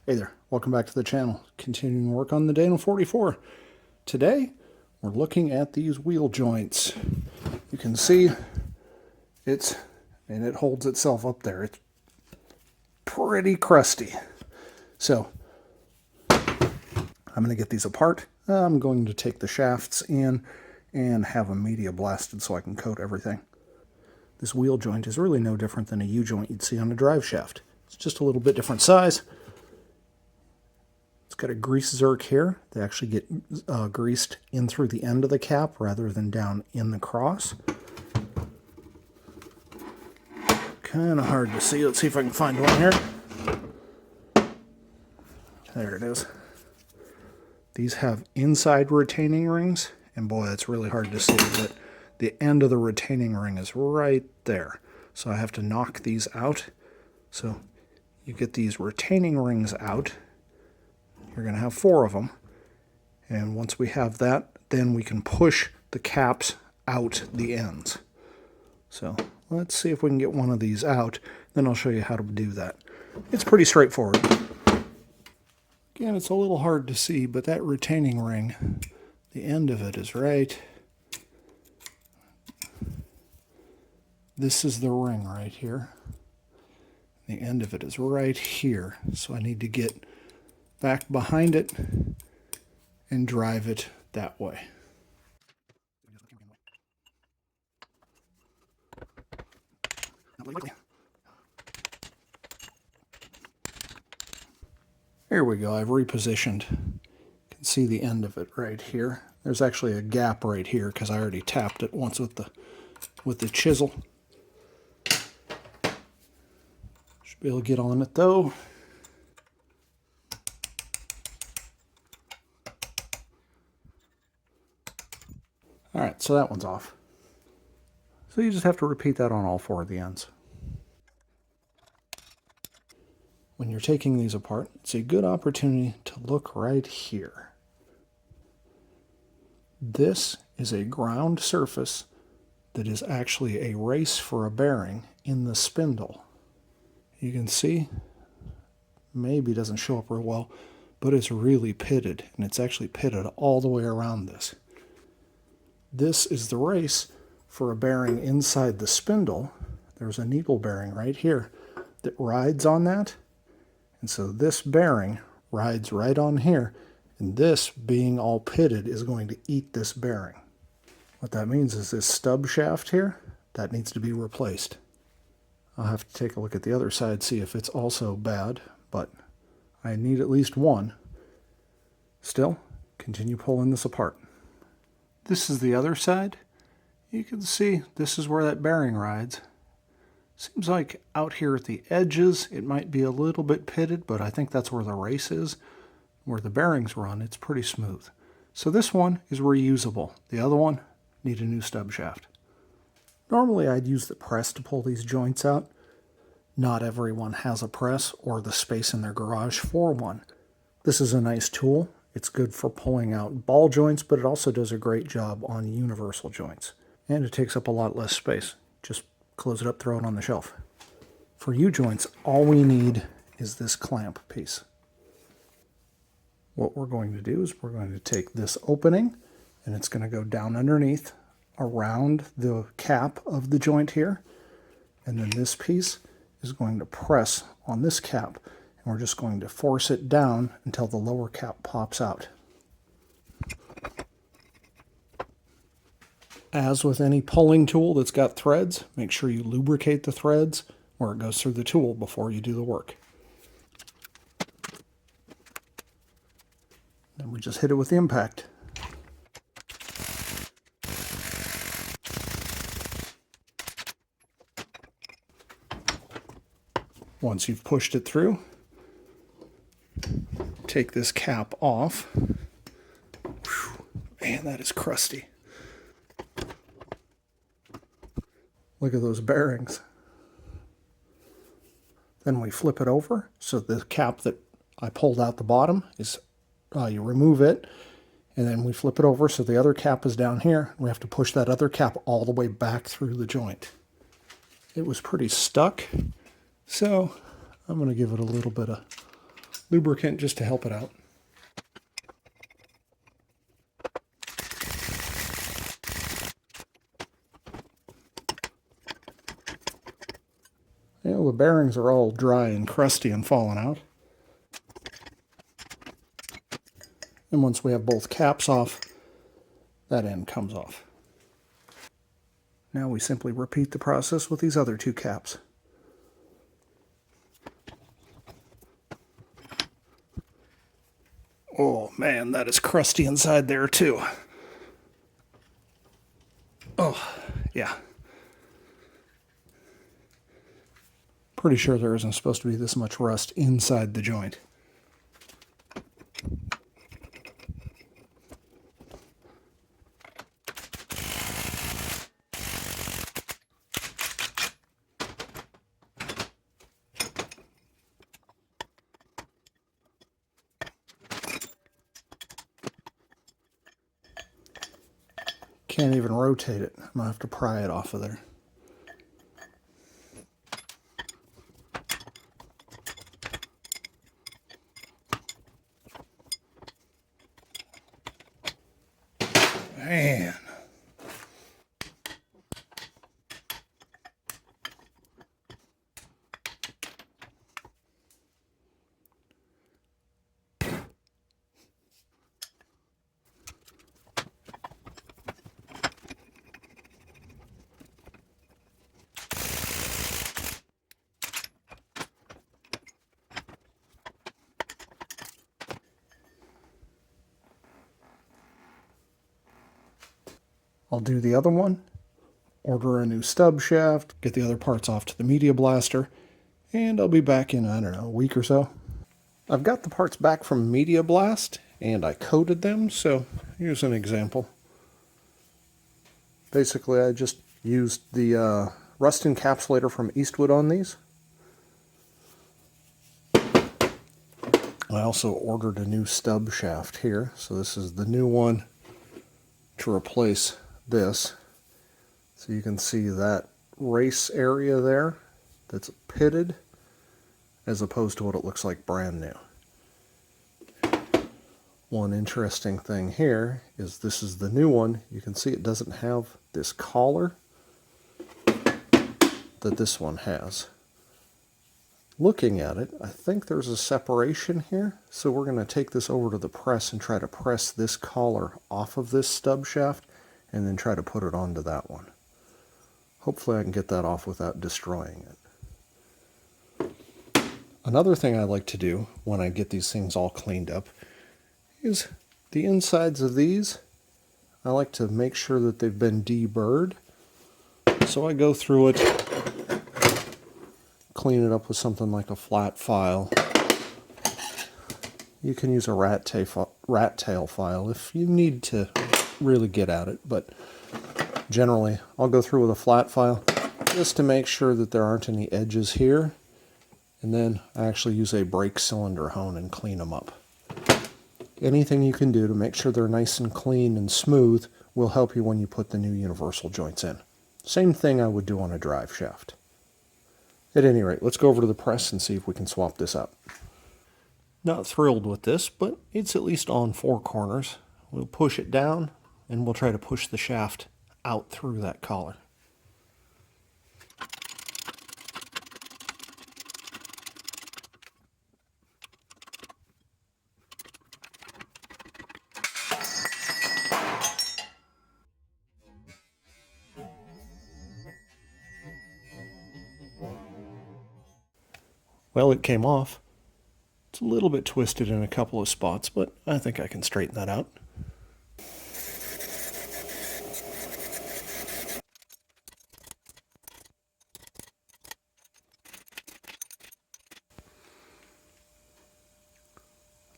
Hey there, welcome back to the channel. Continuing work on the Dano 44. Today, we're looking at these wheel joints. You can see it holds itself up there. It's pretty crusty. So, I'm going to get these apart. I'm going to take the shafts in and have them media blasted so I can coat everything. This wheel joint is really no different than a U-joint you'd see on a drive shaft. It's just a little bit different size. It's got a grease zerk here. They actually get greased in through the end of the cap rather than down in the cross. Kind of hard to see. Let's see if I can find one here. There it is. These have inside retaining rings, and boy, it's really hard to see, but the end of the retaining ring is right there. So I have to knock these out. So you get these retaining rings out. You're going to have 4 of them. And once we have that, then we can push the caps out the ends. So let's see if we can get one of these out. Then I'll show you how to do that. It's pretty straightforward. Again, it's a little hard to see, but that retaining ring, the end of it is right. This is the ring right here. The end of it is right here. So I need to get back behind it and drive it that way. Here we go. I've repositioned. You can see the end of it right here. There's actually a gap right here because I already tapped it once with the chisel. Should be able to get on it though. Alright, so that one's off. So you just have to repeat that on all 4 of the ends. When you're taking these apart, it's a good opportunity to look right here. This is a ground surface that is actually a race for a bearing in the spindle. You can see, maybe it doesn't show up real well, but it's really pitted, and it's actually pitted all the way around this. This is the race for a bearing inside the spindle. There's a needle bearing right here that rides on that. And so this bearing rides right on here. And this, being all pitted, is going to eat this bearing. What that means is this stub shaft here, that needs to be replaced. I'll have to take a look at the other side, see if it's also bad. But I need at least one. Still, continue pulling this apart. This is the other side. You can see this is where that bearing rides. Seems like out here at the edges it might be a little bit pitted, but I think that's where the race is. Where the bearings run, it's pretty smooth. So this one is reusable. The other one, need a new stub shaft. Normally I'd use the press to pull these joints out. Not everyone has a press or the space in their garage for one. This is a nice tool. It's good for pulling out ball joints, but it also does a great job on universal joints. And it takes up a lot less space. Just close it up, throw it on the shelf. For U-joints, all we need is this clamp piece. What we're going to do is we're going to take this opening, and it's going to go down underneath around the cap of the joint here. And then this piece is going to press on this cap. And we're just going to force it down until the lower cap pops out. As with any pulling tool that's got threads, make sure you lubricate the threads where it goes through the tool before you do the work. Then we just hit it with the impact. Once you've pushed it through, take this cap off. Whew, man, that is crusty. Look at those bearings. Then we flip it over, so the cap that I pulled out the bottom is, you remove it, and then we flip it over so the other cap is down here. We have to push that other cap all the way back through the joint. It was pretty stuck, so I'm going to give it a little bit of lubricant just to help it out. You know, the bearings are all dry and crusty and falling out. And once we have both caps off, that end comes off. Now we simply repeat the process with these other two caps. Oh man, that is crusty inside there too. Oh, yeah. Pretty sure there isn't supposed to be this much rust inside the joint. Can't even rotate it. I'm gonna have to pry it off of there. Man. I'll do the other one, order a new stub shaft, get the other parts off to the media blaster, and I'll be back in, I don't know, a week or so. I've got the parts back from Media Blast, and I coated them, so here's an example. Basically, I just used the rust encapsulator from Eastwood on these. I also ordered a new stub shaft here, so this is the new one to replace this. So you can see that race area there that's pitted as opposed to what it looks like brand new. One interesting thing here is this is the new one. You can see it doesn't have this collar that this one has. Looking at it, I think there's a separation here, so we're going to take this over to the press and try to press this collar off of this stub shaft and then try to put it onto that one. Hopefully I can get that off without destroying it. Another thing I like to do when I get these things all cleaned up is the insides of these. I like to make sure that they've been deburred. So I go through it, clean it up with something like a flat file. You can use a rat tail file if you need to really get at it, but generally I'll go through with a flat file just to make sure that there aren't any edges here, and then I actually use a brake cylinder hone and clean them up. Anything you can do to make sure they're nice and clean and smooth will help you when you put the new universal joints in. Same thing I would do on a drive shaft. At any rate, let's go over to the press and see if we can swap this out. Not thrilled with this, but it's at least on 4 corners. We'll push it down and we'll try to push the shaft out through that collar. Well, it came off. It's a little bit twisted in a couple of spots, but I think I can straighten that out.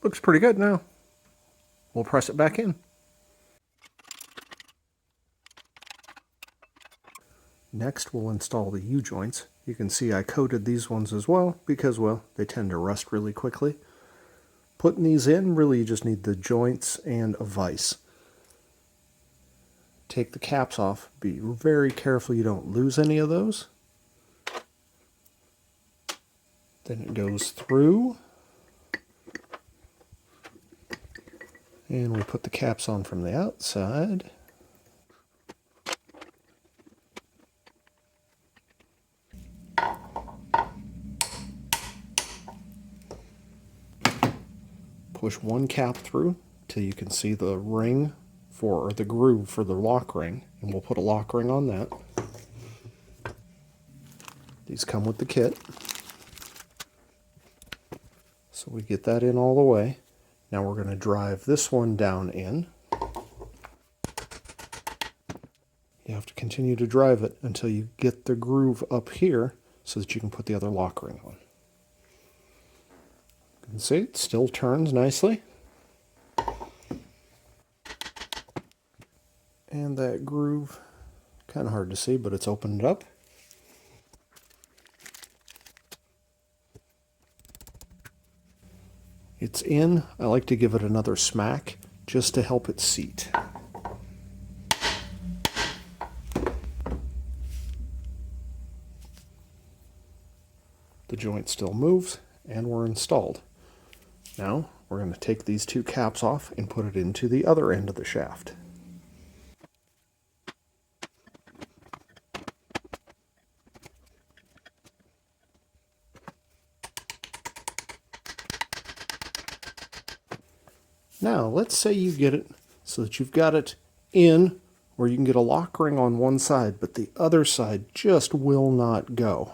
Looks pretty good now. We'll press it back in. Next, we'll install the U-joints. You can see I coated these ones as well because, well, they tend to rust really quickly. Putting these in, really you just need the joints and a vise. Take the caps off. Be very careful you don't lose any of those. Then it goes through. And we put the caps on from the outside. Push one cap through till you can see the ring or the groove for the lock ring, and we'll put a lock ring on that. These come with the kit. So we get that in all the way. Now we're going to drive this one down in. You have to continue to drive it until you get the groove up here so that you can put the other lock ring on. You can see it still turns nicely. And that groove, kind of hard to see, but it's opened up. It's in. I like to give it another smack just to help it seat. The joint still moves, and we're installed. Now we're going to take these two caps off and put it into the other end of the shaft. Now, let's say you get it so that you've got it in where you can get a lock ring on one side, but the other side just will not go.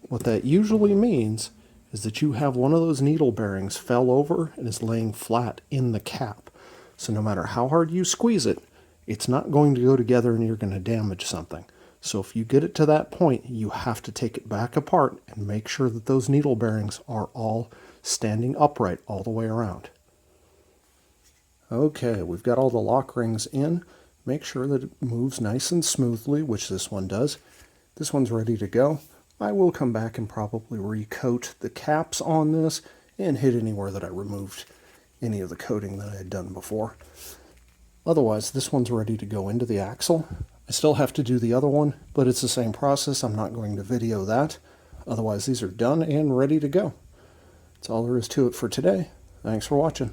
What that usually means is that you have one of those needle bearings fell over and is laying flat in the cap. So no matter how hard you squeeze it, it's not going to go together and you're going to damage something. So if you get it to that point, you have to take it back apart and make sure that those needle bearings are all standing upright all the way around. Okay, we've got all the lock rings in. Make sure that it moves nice and smoothly, which this one does. This one's ready to go. I will come back and probably recoat the caps on this and hit anywhere that I removed any of the coating that I had done before. Otherwise, this one's ready to go into the axle. I still have to do the other one, but it's the same process. I'm not going to video that. Otherwise, these are done and ready to go. That's all there is to it for today. Thanks for watching.